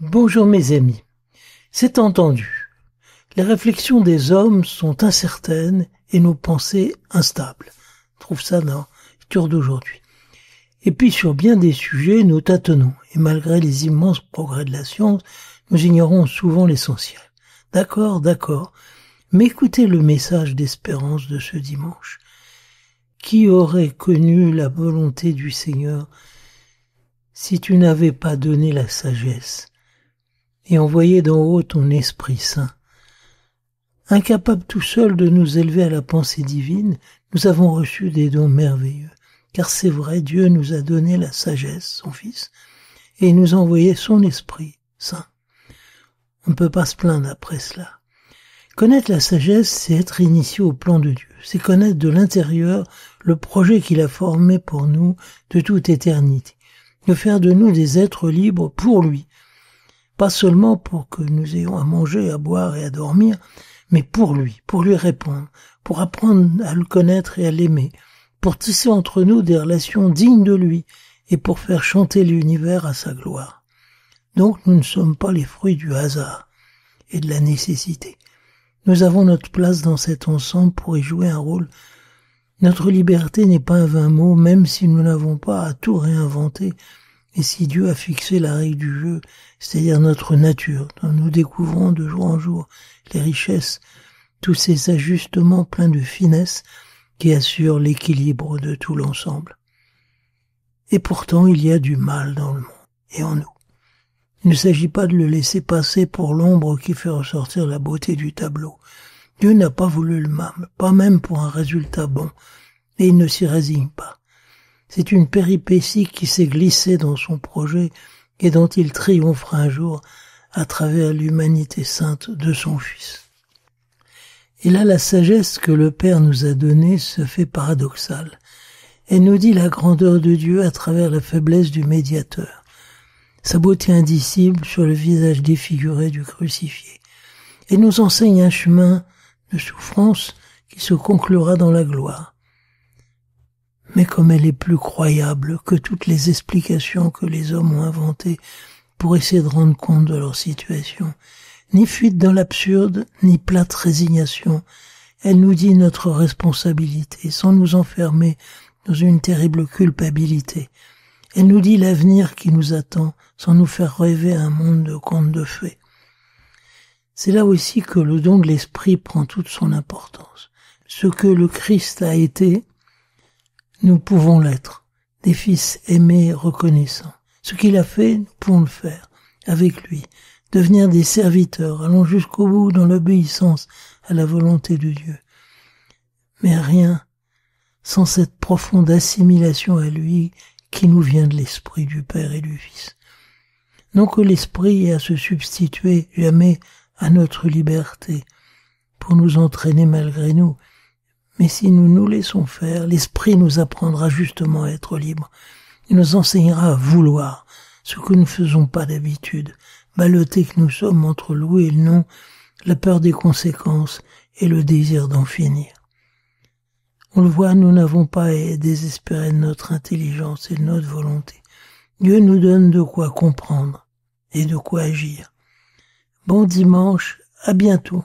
Bonjour mes amis. C'est entendu. Les réflexions des hommes sont incertaines et nos pensées instables. On trouve ça dans la lecture d'aujourd'hui. Et puis sur bien des sujets, nous tâtonnons. Et malgré les immenses progrès de la science, nous ignorons souvent l'essentiel. D'accord. Mais écoutez le message d'espérance de ce dimanche. Qui aurait connu la volonté du Seigneur si tu n'avais pas donné la sagesse et envoyé d'en haut ton Esprit Saint? Incapable tout seul de nous élever à la pensée divine, nous avons reçu des dons merveilleux. Car c'est vrai, Dieu nous a donné la sagesse, son Fils, et il nous a envoyé son Esprit Saint. On ne peut pas se plaindre après cela. Connaître la sagesse, c'est être initié au plan de Dieu. C'est connaître de l'intérieur le projet qu'il a formé pour nous de toute éternité. De faire de nous des êtres libres pour lui. Pas seulement pour que nous ayons à manger, à boire et à dormir, mais pour lui répondre, pour apprendre à le connaître et à l'aimer, pour tisser entre nous des relations dignes de lui et pour faire chanter l'univers à sa gloire. Donc nous ne sommes pas les fruits du hasard et de la nécessité. Nous avons notre place dans cet ensemble pour y jouer un rôle. Notre liberté n'est pas un vain mot, même si nous n'avons pas à tout réinventer. Et si Dieu a fixé la règle du jeu, c'est-à-dire notre nature, dont nous découvrons de jour en jour les richesses, tous ces ajustements pleins de finesse qui assurent l'équilibre de tout l'ensemble. Et pourtant, il y a du mal dans le monde et en nous. Il ne s'agit pas de le laisser passer pour l'ombre qui fait ressortir la beauté du tableau. Dieu n'a pas voulu le mal, pas même pour un résultat bon, et il ne s'y résigne pas. C'est une péripétie qui s'est glissée dans son projet et dont il triomphera un jour à travers l'humanité sainte de son Fils. Et là, la sagesse que le Père nous a donnée se fait paradoxale. Elle nous dit la grandeur de Dieu à travers la faiblesse du médiateur. Sa beauté indicible sur le visage défiguré du crucifié. Et nous enseigne un chemin de souffrance qui se conclura dans la gloire. Mais comme elle est plus croyable que toutes les explications que les hommes ont inventées pour essayer de rendre compte de leur situation, ni fuite dans l'absurde, ni plate résignation, elle nous dit notre responsabilité sans nous enfermer dans une terrible culpabilité. Elle nous dit l'avenir qui nous attend sans nous faire rêver un monde de contes de fées. C'est là aussi que le don de l'esprit prend toute son importance. Ce que le Christ a été, nous pouvons l'être, des fils aimés et reconnaissants. Ce qu'il a fait, nous pouvons le faire avec lui, devenir des serviteurs, allons jusqu'au bout dans l'obéissance à la volonté de Dieu. Mais rien sans cette profonde assimilation à lui qui nous vient de l'Esprit du Père et du Fils. Non que l'Esprit ait à se substituer jamais à notre liberté pour nous entraîner malgré nous, mais si nous nous laissons faire, l'Esprit nous apprendra justement à être libres. Il nous enseignera à vouloir ce que nous ne faisons pas d'habitude, ballottés que nous sommes entre le oui et le non, la peur des conséquences et le désir d'en finir. On le voit, nous n'avons pas à désespérer de notre intelligence et de notre volonté. Dieu nous donne de quoi comprendre et de quoi agir. Bon dimanche, à bientôt.